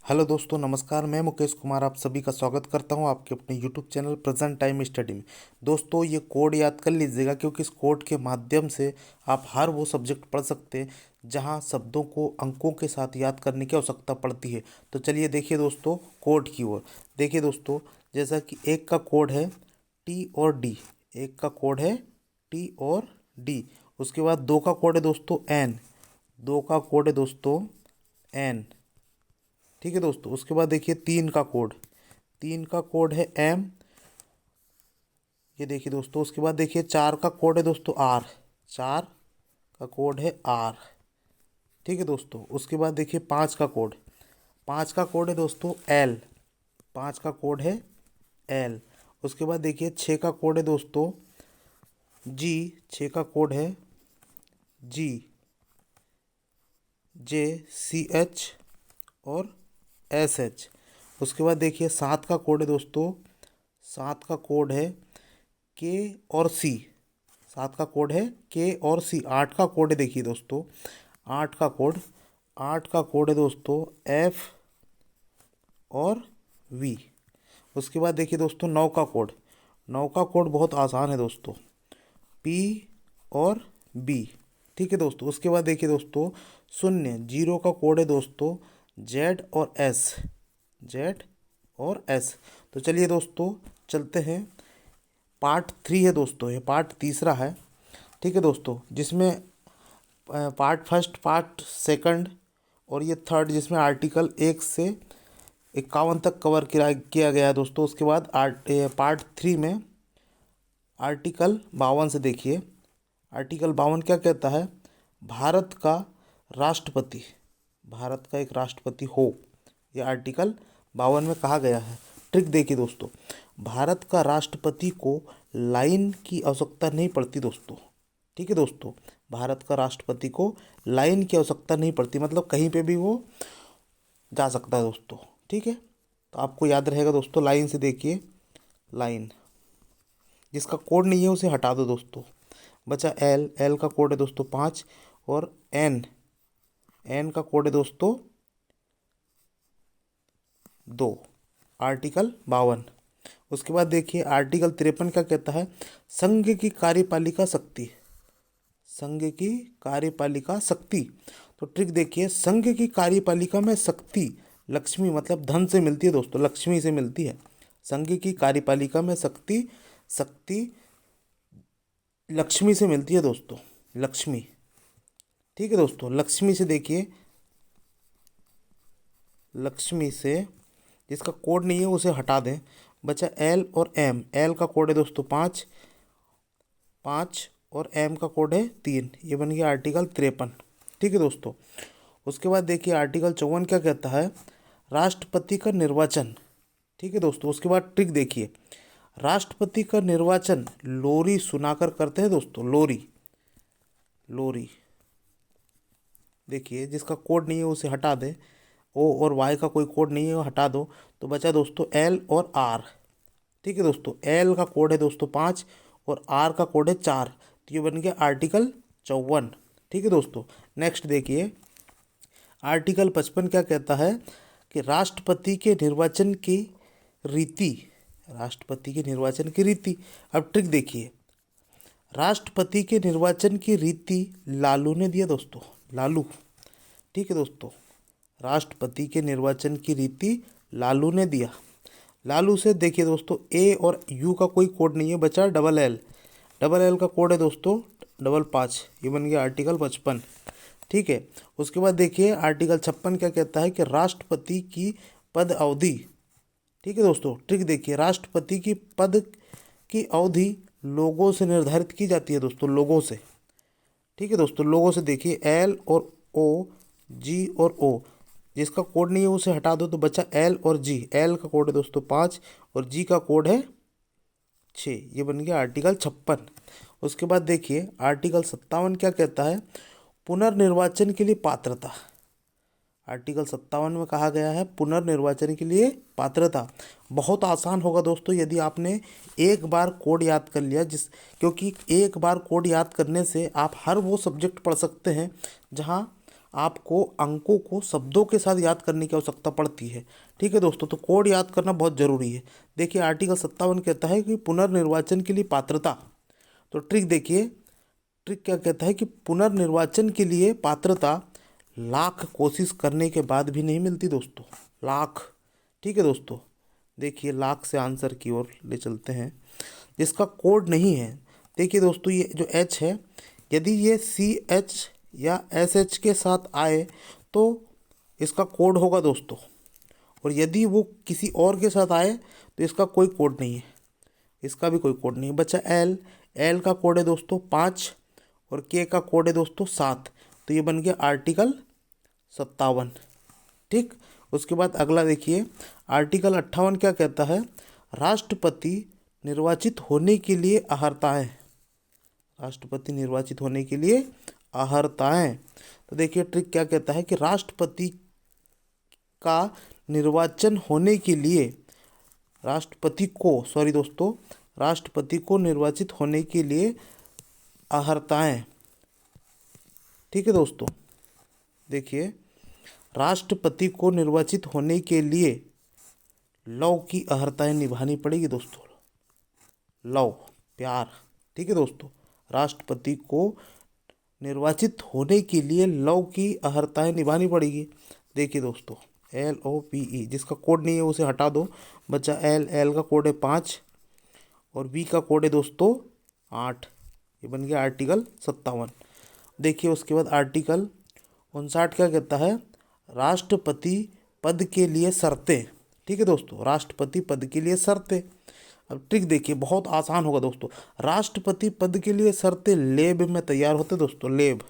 Hello दोस्तों, नमस्कार। मैं मुकेश कुमार आप सभी का स्वागत करता हूं आपके अपने YouTube channel present time study में। दोस्तों, ये कोड याद कर लीजिएगा क्योंकि इस कोड के माध्यम से आप हर वो सब्जेक्ट पढ़ सकते हैं जहां शब्दों को अंकों के साथ याद करने की आवश्यकता पड़ती है। तो चलिए देखिए दोस्तों, कोड की ओर देखिए दोस्तों। जैसा कि एक का कोड है टी और डी, एक का कोड है टी और डी। उसके बाद दो का कोड है दोस्तों एन, दो का कोड है दोस्तों एन। ठीक है दोस्तों। उसके बाद देखिए तीन का कोड, तीन का कोड है एम, ये देखिए दोस्तों। उसके बाद देखिए चार का कोड है दोस्तों आर, चार का कोड है आर। ठीक है दोस्तों। उसके बाद देखिए पाँच का कोड, पाँच का कोड है दोस्तों एल, पाँच का कोड है एल। उसके बाद देखिए छः का कोड है दोस्तों जी, छः का कोड है जी, जे सी एच और एस एच। उसके बाद देखिए सात का कोड है दोस्तों, सात का कोड है के और सी, सात का कोड है के और सी। आठ का कोड है देखिए दोस्तों, आठ का कोड, आठ का कोड है दोस्तों एफ और वी। उसके बाद देखिए दोस्तों नौ का कोड, नौ का कोड बहुत आसान है दोस्तों, पी और बी। ठीक है दोस्तों। उसके बाद देखिए दोस्तों शून्य, जीरो का कोड है दोस्तों जेड और एस, जेड और एस। तो चलिए दोस्तों चलते हैं, पार्ट थ्री है दोस्तों, ये पार्ट तीसरा है। ठीक है दोस्तों, जिसमें पार्ट फर्स्ट, पार्ट सेकंड और ये थर्ड, जिसमें आर्टिकल 1 से 51 तक कवर किया गया है दोस्तों। उसके बाद पार्ट थ्री में आर्टिकल 52 से देखिए, आर्टिकल 52 क्या कहता है, भारत का राष्ट्रपति, भारत का एक राष्ट्रपति हो, यह आर्टिकल 52 में कहा गया है। ट्रिक देखिए दोस्तों, भारत का राष्ट्रपति को लाइन की आवश्यकता नहीं पड़ती दोस्तों। ठीक है दोस्तों, भारत का राष्ट्रपति को लाइन की आवश्यकता नहीं पड़ती, मतलब कहीं पे भी वो जा सकता है दोस्तों। ठीक है, तो आपको याद रहेगा दोस्तों, लाइन से देखिए, लाइन जिसका कोड नहीं है उसे हटा दो दोस्तों। बचा एल, एल का कोड है दोस्तों 5 और एन, एन का कोड है दोस्तों 2, आर्टिकल 52। उसके बाद देखिए आर्टिकल 53 क्या कहता है, संघ की कार्यपालिका शक्ति, संघ की कार्यपालिका शक्ति। तो ट्रिक देखिए, संघ की कार्यपालिका में शक्ति लक्ष्मी मतलब धन से मिलती है दोस्तों, लक्ष्मी से मिलती है। संघ की कार्यपालिका में शक्ति, शक्ति लक्ष्मी से मिलती है दोस्तों, लक्ष्मी। ठीक है दोस्तों, लक्ष्मी से देखिए, लक्ष्मी से जिसका कोड नहीं है उसे हटा दें। बचा एल और एम, एल का कोड है दोस्तों 5, 5 और एम का कोड है 3, ये बन गया आर्टिकल 53। ठीक है दोस्तों। उसके बाद देखिए आर्टिकल 54 क्या कहता है, राष्ट्रपति का निर्वाचन। ठीक है दोस्तों। उसके बाद ट्रिक देखिए, राष्ट्रपति का निर्वाचन लोरी सुनाकर करते हैं दोस्तों, लोरी, लोरी। देखिए जिसका कोड नहीं है उसे हटा दें, ओ और वाई का कोई कोड नहीं है वो हटा दो। तो बचा दोस्तों एल और आर। ठीक है दोस्तों, एल का कोड है दोस्तों 5 और आर का कोड है 4, तो ये बन गया आर्टिकल 54। ठीक है दोस्तों। नेक्स्ट देखिए आर्टिकल 55 क्या कहता है कि राष्ट्रपति के निर्वाचन की रीति, राष्ट्रपति के निर्वाचन की रीति। अब ट्रिक देखिए, राष्ट्रपति के निर्वाचन की रीति लालू ने दिया दोस्तों, लालू। ठीक है दोस्तों, राष्ट्रपति के निर्वाचन की रीति लालू ने दिया, लालू से देखिए दोस्तों ए और यू का कोई कोड नहीं है, बचा डबल एल, डबल एल का कोड है दोस्तों 5, ये बन गया आर्टिकल 55। ठीक है। उसके बाद देखिए आर्टिकल 56 क्या कहता है कि राष्ट्रपति की पद अवधि। ठीक है दोस्तों, ट्रिक देखिए, राष्ट्रपति की पद की अवधि लोगों से निर्धारित की जाती है दोस्तों, लोगों से। ठीक है दोस्तों, लोगों से देखिए एल और ओ, जी और ओ, जिसका कोड नहीं है उसे हटा दो। तो बचा एल और जी, एल का कोड है दोस्तों 5 और जी का कोड है 6, ये बन गया आर्टिकल 56। उसके बाद देखिए आर्टिकल 57 क्या कहता है, पुनर्निर्वाचन के लिए पात्रता। आर्टिकल 57 में कहा गया है पुनर्निर्वाचन के लिए पात्रता। बहुत आसान होगा दोस्तों यदि आपने एक बार कोड याद कर लिया, क्योंकि एक बार कोड याद करने से आप हर वो सब्जेक्ट पढ़ सकते हैं जहां आपको अंकों को शब्दों के साथ याद करने की आवश्यकता पड़ती है। ठीक है दोस्तों, तो कोड याद करना बहुत ज़रूरी है। देखिए आर्टिकल 57 कहता है कि पुनर्निर्वाचन के लिए पात्रता। तो ट्रिक देखिए, ट्रिक क्या कहता है कि पुनर्निर्वाचन के लिए पात्रता लाख कोशिश करने के बाद भी नहीं मिलती दोस्तों, लाख। ठीक है दोस्तों, देखिए लाख से आंसर की ओर ले चलते हैं। जिसका कोड नहीं है, देखिए दोस्तों ये जो एच है, यदि ये सी एच या एस एच के साथ आए तो इसका कोड होगा दोस्तों, और यदि वो किसी और के साथ आए तो इसका कोई कोड नहीं है, इसका भी कोई कोड नहीं है। बच्चा एल, एल का कोड है दोस्तों 5 और के का कोड है दोस्तों 7। तो ये बन गया आर्टिकल 57। ठीक, उसके बाद अगला देखिए आर्टिकल 58 क्या कहता है, राष्ट्रपति निर्वाचित होने के लिए अहर्ताएँ, राष्ट्रपति निर्वाचित होने के लिए अहर्ताएँ। तो देखिए ट्रिक क्या कहता है कि राष्ट्रपति का निर्वाचन होने के लिए राष्ट्रपति को निर्वाचित होने के लिए अहर्ताएँ। ठीक है दोस्तों, देखिए राष्ट्रपति को निर्वाचित होने के लिए लौ की अहर्ताएँ निभानी पड़ेगी दोस्तों, लव प्यार। ठीक है दोस्तों, राष्ट्रपति को निर्वाचित होने के लिए लव की अहर्ताएँ निभानी पड़ेगी। देखिए दोस्तों LOVE, जिसका कोड नहीं है उसे हटा दो। बच्चा एल का कोड है 5 और बी का कोड है दोस्तों 8। ये बन गया आर्टिकल 57। देखिए उसके बाद आर्टिकल 59 क्या कहता है, राष्ट्रपति पद के लिए शर्तें। ठीक है दोस्तों, राष्ट्रपति पद के लिए शर्तें। अब ट्रिक देखिए बहुत आसान होगा दोस्तों, राष्ट्रपति पद के लिए शर्तें लेब में तैयार होते दोस्तों, लेब।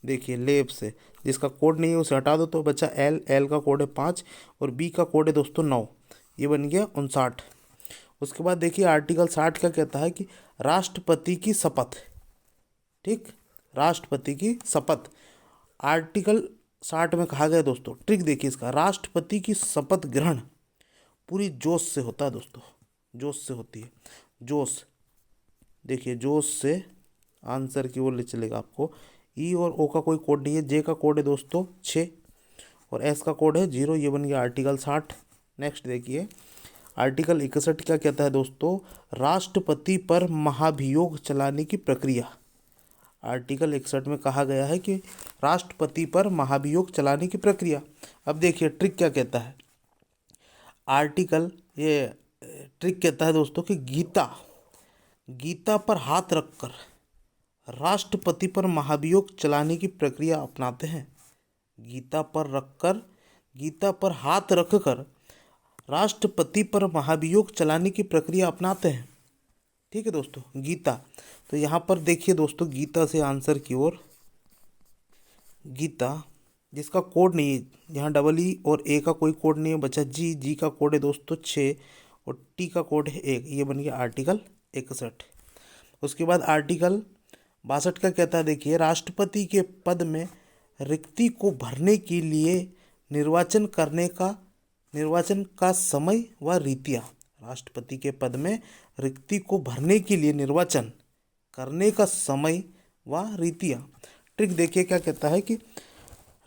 देखिए लेब से, जिसका कोड नहीं है उसे हटा दो। तो बच्चा एल का कोड है 5 और बी का कोड है दोस्तों 9। ये बन गया 59। उसके बाद देखिए आर्टिकल 60 क्या कहता है कि राष्ट्रपति की शपथ। ठीक, राष्ट्रपति की शपथ आर्टिकल 60 में कहा गया दोस्तों। ट्रिक देखिए इसका, राष्ट्रपति की शपथ ग्रहण पूरी जोश से होता है दोस्तों, जोश से होती है, जोश। देखिए जोश से आंसर की ओर ले चलेगा आपको। ई और ओ का कोई कोड नहीं है, जे का कोड है दोस्तों 6 और एस का कोड है 0। ये बन गया आर्टिकल 60। नेक्स्ट देखिए आर्टिकल 61 क्या कहता है दोस्तों, राष्ट्रपति पर महाभियोग चलाने की प्रक्रिया। आर्टिकल 61 में कहा गया है कि राष्ट्रपति पर महाभियोग चलाने की प्रक्रिया। अब देखिए ट्रिक क्या कहता है, ट्रिक कहता है दोस्तों कि गीता पर हाथ रखकर राष्ट्रपति पर महाभियोग चलाने की प्रक्रिया अपनाते हैं। गीता पर हाथ रखकर राष्ट्रपति पर महाभियोग चलाने की प्रक्रिया अपनाते हैं। ठीक है दोस्तों, गीता। तो यहाँ पर देखिए दोस्तों गीता से आंसर की ओर, गीता जिसका कोड नहीं है, यहाँ डबल और ए का कोई कोड नहीं है। बच्चा जी का कोड है दोस्तों 6 और टी का कोड है 1। ये बन गया आर्टिकल 61। उसके बाद आर्टिकल 62 का कहता है, देखिए राष्ट्रपति के पद में रिक्ति को भरने के लिए निर्वाचन का समय व रीतियाँ। राष्ट्रपति के पद में रिक्ति को भरने के लिए निर्वाचन करने का समय व रीतियाँ। ट्रिक देखिए क्या कहता है कि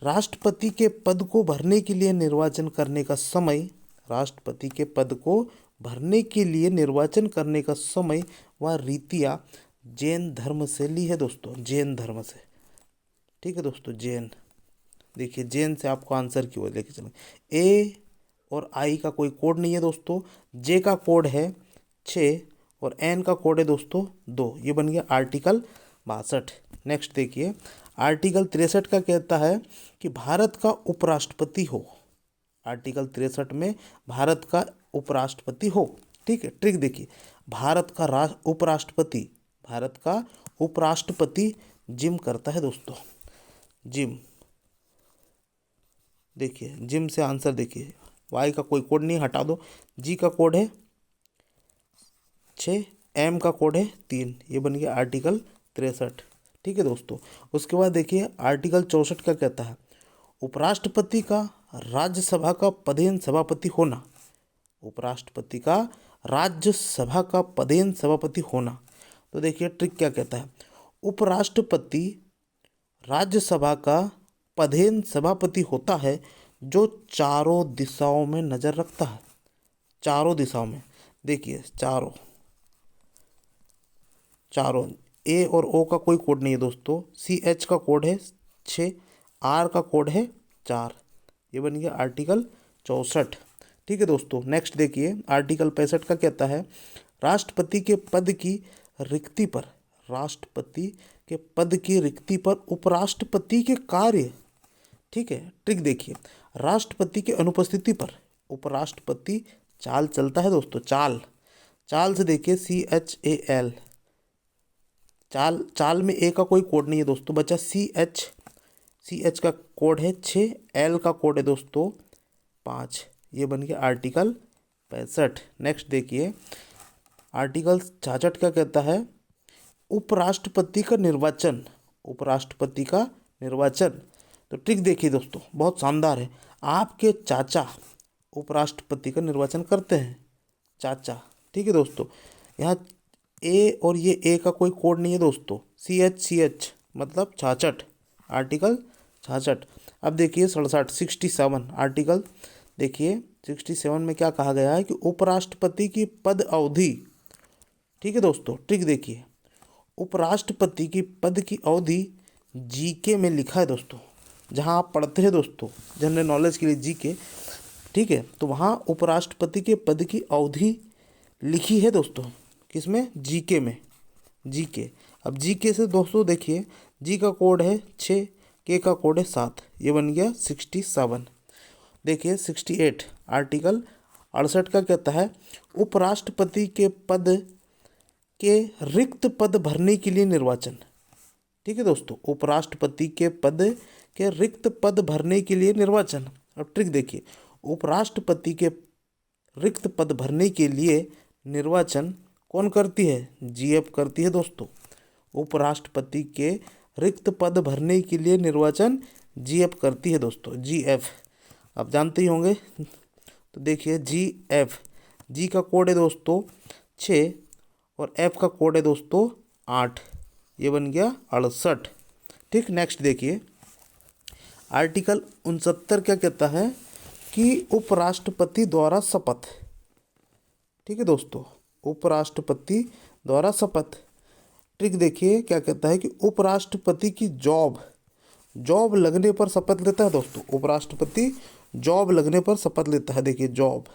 राष्ट्रपति के पद को भरने के लिए निर्वाचन करने का समय, राष्ट्रपति के पद को भरने के लिए निर्वाचन करने का समय व रीतियाँ जैन धर्म से ली है दोस्तों, जैन धर्म से। ठीक है दोस्तों, जैन। देखिए जैन से आपको आंसर की ओर लेके चलेंगे। ए और आई का कोई कोड नहीं है दोस्तों, जे का कोड है 6 और एन का कोड है दोस्तों 2। ये बन गया आर्टिकल 62। नेक्स्ट देखिए आर्टिकल 63 का कहता है कि भारत का उपराष्ट्रपति हो। आर्टिकल 63 में भारत का उपराष्ट्रपति हो। ठीक है, ट्रिक देखिए, भारत का उपराष्ट्रपति जिम करता है दोस्तों, जिम। देखिए जिम से आंसर देखिए, वाई का कोई कोड नहीं, हटा दो। जी का कोड है 6, एम का कोड है 3। ये बन गया आर्टिकल 63। ठीक है दोस्तों, उसके बाद देखिए आर्टिकल 64 क्या कहता है, उपराष्ट्रपति का राज्यसभा का पदेन सभापति होना। उपराष्ट्रपति का राज्यसभा का पदेन सभापति होना। तो देखिए ट्रिक क्या कहता है, उपराष्ट्रपति राज्यसभा का पदेन सभापति होता है जो चारों दिशाओं में नजर रखता है। चारों दिशाओं में, देखिए चारों चारों, ए और ओ का कोई कोड नहीं है दोस्तों। सी एच का कोड है 6, आर का कोड है 4। ये बन गया आर्टिकल 64। ठीक है दोस्तों, नेक्स्ट देखिए आर्टिकल 65 का कहता है राष्ट्रपति के पद की रिक्ति पर, राष्ट्रपति के पद की रिक्ति पर उपराष्ट्रपति के कार्य। ठीक है, ट्रिक देखिए, राष्ट्रपति की अनुपस्थिति पर उपराष्ट्रपति चाल चलता है दोस्तों। चाल, चाल से देखिए CHAL, चाल, चाल में ए का कोई कोड नहीं है दोस्तों, बचा सी एच का कोड है 6, एल का कोड है दोस्तों 5। ये बन गया आर्टिकल 65। नेक्स्ट देखिए आर्टिकल 66 क्या कहता है, उपराष्ट्रपति का निर्वाचन, उपराष्ट्रपति का निर्वाचन। तो ट्रिक देखिए दोस्तों, बहुत शानदार है। आपके चाचा उपराष्ट्रपति का निर्वाचन करते हैं, चाचा। ठीक है दोस्तों, यहाँ ए और ये ए का कोई कोड नहीं है दोस्तों। CH मतलब 66, आर्टिकल 66। अब देखिए 67 आर्टिकल, देखिए 67 में क्या कहा गया है कि उपराष्ट्रपति की पद अवधि। ठीक है दोस्तों, ट्रिक देखिए, उपराष्ट्रपति की पद की अवधि जीके में लिखा है दोस्तों। जहां आप पढ़ते हैं दोस्तों जनरल नॉलेज के लिए जीके, ठीक है, तो वहां उपराष्ट्रपति के पद की अवधि लिखी है दोस्तों। किसमें? जीके में, जीके। अब जीके से दोस्तों देखिए, जी का कोड है 6, के का कोड है 7। ये बन गया 67। देखिए 68 आर्टिकल 68 का कहता है उपराष्ट्रपति के पद के रिक्त पद भरने के लिए निर्वाचन। ठीक है दोस्तों, उपराष्ट्रपति के पद के रिक्त पद भरने के लिए निर्वाचन। अब ट्रिक देखिए, उपराष्ट्रपति के रिक्त पद भरने के लिए निर्वाचन कौन करती है? जीएफ करती है दोस्तों। उपराष्ट्रपति के रिक्त पद भरने के लिए निर्वाचन जीएफ करती है दोस्तों, जीएफ। आप जानते ही होंगे। तो देखिए जीएफ, जी का कोड है दोस्तों 6 और एफ का कोड है दोस्तों 8। ये बन गया 68। ठीक, नेक्स्ट देखिए आर्टिकल 69 क्या कहता है कि उपराष्ट्रपति द्वारा शपथ। ठीक है दोस्तों, उपराष्ट्रपति द्वारा शपथ। ट्रिक देखिए क्या कहता है कि उपराष्ट्रपति की जॉब लगने पर शपथ लेता है दोस्तों। उपराष्ट्रपति जॉब लगने पर शपथ लेता है। देखिए जॉब,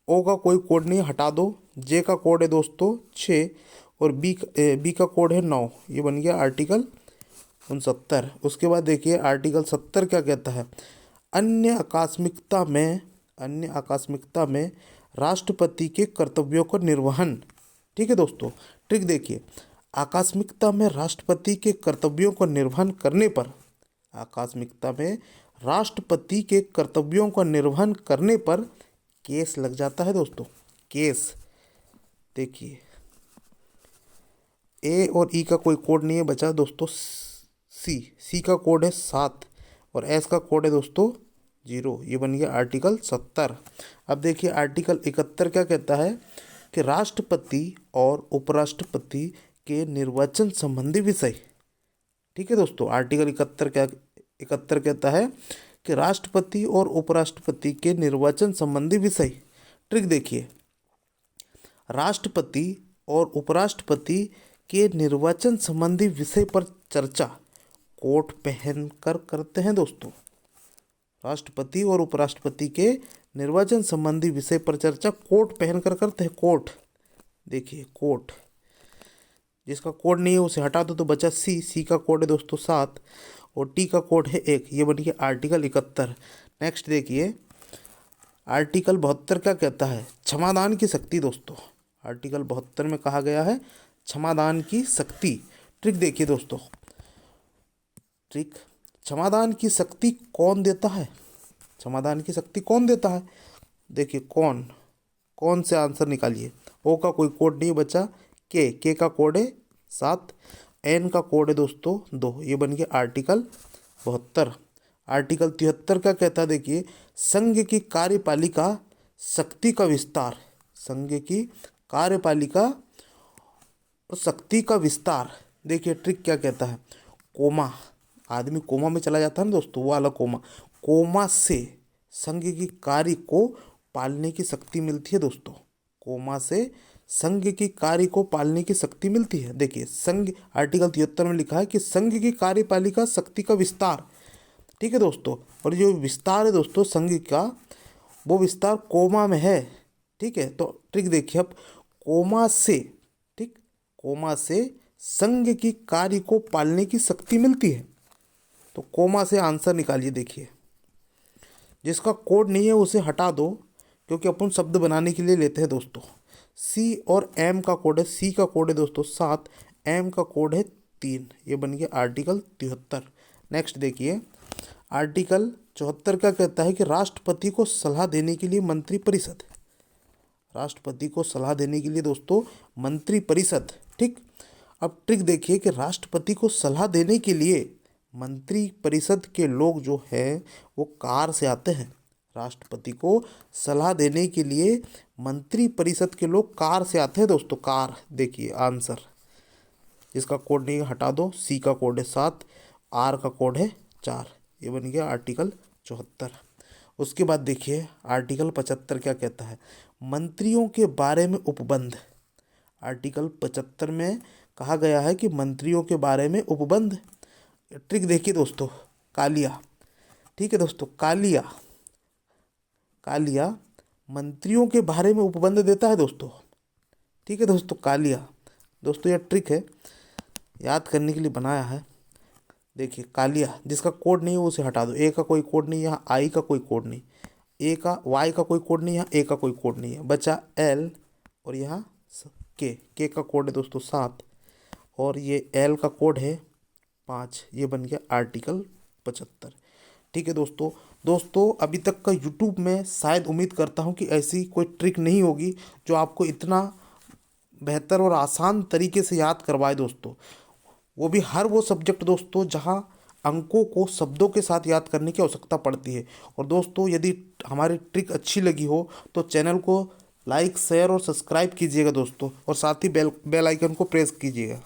ओ का कोई कोड नहीं, हटा दो। जे का कोड है दोस्तों 6 और बी का कोड है 9। ये बन गया आर्टिकल 69। उसके बाद देखिए आर्टिकल 70 क्या कहता है, अन्य आकस्मिकता में राष्ट्रपति के कर्तव्यों का निर्वहन। ठीक है दोस्तों, ट्रिक देखिए, आकस्मिकता में राष्ट्रपति के कर्तव्यों का निर्वहन करने पर, आकस्मिकता में राष्ट्रपति के कर्तव्यों का निर्वहन करने पर केस लग जाता है दोस्तों, केस। देखिए ए और ई का कोई कोड नहीं है, बचा दोस्तों सी का कोड है 7 और एस का कोड है दोस्तों 0। ये बन गया आर्टिकल 70। अब देखिए आर्टिकल 71 क्या कहता है कि राष्ट्रपति और उपराष्ट्रपति के निर्वाचन संबंधी विषय। ठीक है दोस्तों, आर्टिकल 71 कहता है कि राष्ट्रपति और उपराष्ट्रपति के निर्वाचन संबंधी विषय। ट्रिक देखिए, राष्ट्रपति और उपराष्ट्रपति के निर्वाचन संबंधी विषय पर चर्चा कोट पहनकर करते हैं दोस्तों। राष्ट्रपति और उपराष्ट्रपति के निर्वाचन संबंधी विषय पर चर्चा कोट पहनकर करते हैं। कोट, देखिए कोट, जिसका कोड नहीं है उसे हटा दो तो बचा सी का कोड है दोस्तों 7 और टी का कोड है 1। ये बन गया आर्टिकल 71। नेक्स्ट देखिए आर्टिकल 72 क्या कहता है, क्षमादान की शक्ति दोस्तों। आर्टिकल 72 में कहा गया है क्षमादान की शक्ति। ट्रिक देखिए दोस्तों, ट्रिक, क्षमादान की शक्ति कौन देता है? क्षमादान की शक्ति कौन देता है? देखिए कौन से आंसर निकालिए। ओ का कोई कोड नहीं बचा, के का कोड है 7, एन का कोड है दोस्तों 2। ये बन गया आर्टिकल 72। आर्टिकल 73 का कहता है, देखिए संघ की कार्यपालिका शक्ति का विस्तार, संघ की कार्यपालिका और शक्ति का विस्तार। देखिए ट्रिक क्या कहता है, कोमा, आदमी कोमा में चला जाता है ना दोस्तों, वो वाला कोमा। कोमा से संघ की कार्य को पालने की शक्ति मिलती है दोस्तों। कोमा से संघ की कार्य को पालने की शक्ति मिलती है। देखिए संघ, आर्टिकल 73 में लिखा है कि संघ की कार्यपालिका शक्ति का विस्तार, ठीक है दोस्तों। और जो विस्तार है दोस्तों संघ का, वो विस्तार कोमा में है, ठीक है। तो ट्रिक देखिए अब, कोमा से, ठीक, कोमा से संघ की कार्य को पालने की शक्ति मिलती है। तो कोमा से आंसर निकालिए। देखिए जिसका कोड नहीं है उसे हटा दो, क्योंकि अपन शब्द बनाने के लिए लेते हैं दोस्तों। सी और एम का कोड है, सी का कोड है दोस्तों 7, एम का कोड है 3। ये बन गया आर्टिकल 73। नेक्स्ट देखिए आर्टिकल 74 क्या कहता है कि राष्ट्रपति को सलाह देने के लिए मंत्रिपरिषद, राष्ट्रपति को सलाह देने के लिए दोस्तों मंत्रिपरिषद, ठीक। अब ट्रिक देखिए कि राष्ट्रपति को सलाह देने के लिए मंत्रिपरिषद के लोग जो हैं वो कार से आते हैं। राष्ट्रपति को सलाह देने के लिए मंत्रिपरिषद के लोग कार से आते हैं दोस्तों, कार। देखिए आंसर, जिसका कोड नहीं हटा दो। सी का कोड है 7, आर का कोड है 4। ये बन गया आर्टिकल 74। उसके बाद देखिए आर्टिकल 75 क्या कहता है, मंत्रियों के बारे में उपबंध। आर्टिकल 75 में कहा गया है कि मंत्रियों के बारे में उपबंध। ट्रिक देखिए दोस्तों, कालिया, ठीक है दोस्तों, कालिया, कालिया मंत्रियों के बारे में उपबंध देता है दोस्तों, ठीक है दोस्तों, कालिया। दोस्तों यह ट्रिक है, याद करने के लिए बनाया है। देखिए कालिया, जिसका कोड नहीं है उसे हटा दो। ए का कोई कोड नहीं, यहाँ आई का कोई कोड नहीं, ए का, वाई का कोई कोड नहीं, यहाँ ए का कोई कोड नहीं है, बचा एल और यहाँ के का कोड है दोस्तों 7 और ये एल का कोड है 5। ये बन गया आर्टिकल 75, ठीक है दोस्तों। दोस्तों अभी तक का यूट्यूब में शायद उम्मीद करता हूँ कि ऐसी कोई ट्रिक नहीं होगी जो आपको इतना बेहतर और आसान तरीके से याद करवाए दोस्तों। वो भी हर वो सब्जेक्ट दोस्तों जहाँ अंकों को शब्दों के साथ याद करने की आवश्यकता पड़ती है। और दोस्तों यदि हमारी ट्रिक अच्छी लगी हो तो चैनल को लाइक, शेयर और सब्सक्राइब कीजिएगा दोस्तों, और साथ ही बेल आइकन को प्रेस कीजिएगा।